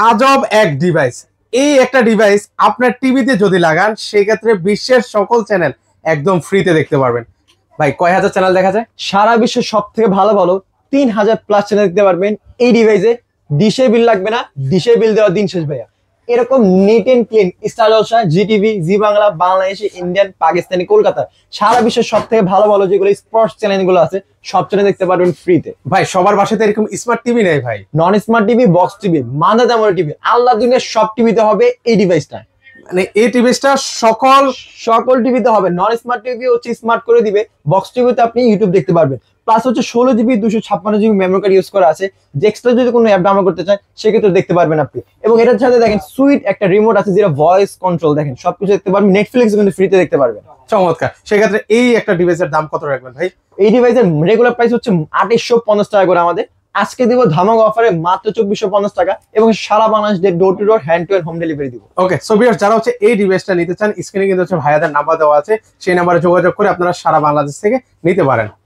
আজব এক ডিভাইস। এই একটা ডিভাইস আপনার টিভিতে যদি লাগান সেক্ষেত্রে বিশ্বের সকল চ্যানেল একদম ফ্রিতে দেখতে পারবেন। ভাই কয় হাজার চ্যানেল দেখা যায়? সারা বিশ্বের সব থেকে ভালো ভালো 3000+ চ্যানেল দেখতে পারবেন এই ডিভাইসে। ডিশের বিল লাগবে না, ডিশের বিল দেওয়ার দিন শেষ ভাইয়া। এরকম neat and clean Star Jalsha, Zee TV, Zee Bangla, Bangladeshi, Indian, Pakistani, Kolkata, সারা বিশ্বের সব থেকে ভালো ভালো যেগুলো স্পোর্টস চ্যানেল গুলো আছে সব চ্যানেল দেখতে পারবেন ফ্রিতে। ভাই সবার বাসাতে এরকম স্মার্ট টিভি নেই ভাই। নন smart TV, box TV, Manda দামের টিভি, আল্লাহ দুনিয়ার সব টিভিতে হবে এই ডিভাইসটা। মানে এই ডিভাইসটা সকল টিভিতে হবে। নন স্মার্ট টিভি হচ্ছে স্মার্ট করে দিবে, বক্স টিভিতে আপনি ইউটিউব দেখতে পারবেন। প্লাস হচ্ছে 16GB 256GB memory card use করা আছে, যে এক্সট্রা যদি কোনো অ্যাপ ডাউনলোড করতে চান সেক্ষেত্রে দেখতে পারবেন আপনি। এবং এটার সাথে দেখেন সুইট একটা রিমোট আছে যেটা ভয়েস কন্ট্রোল, দেখেন সবকিছু দেখতে পারবেন। নেটফ্লিক্স কিন্তু ফ্রিতে দেখতে পারবেন। চমৎকার। সেক্ষেত্রে এই একটা ডিভাইসের দাম কত রাখবেন ভাই? এই ডিভাইসের রেগুলার প্রাইস হচ্ছে 2850 টাকা করে আমাদের। আজকে দিব ধামাকা অফারে মাত্র 2450 টাকা, এবং সারা Bangladesh door to door hand to hand home delivery দিব। ওকে, সো ভিউয়ার্স যারা হচ্ছে এই ডিভাইসটা নিতে চান, স্ক্রিনে কিন্তু হচ্ছে ভাইয়াদের নাম্বার দেওয়া আছে, সেই নাম্বারে যোগাযোগ করে আপনারা সারা বাংলাদেশ থেকে নিতে পারেন।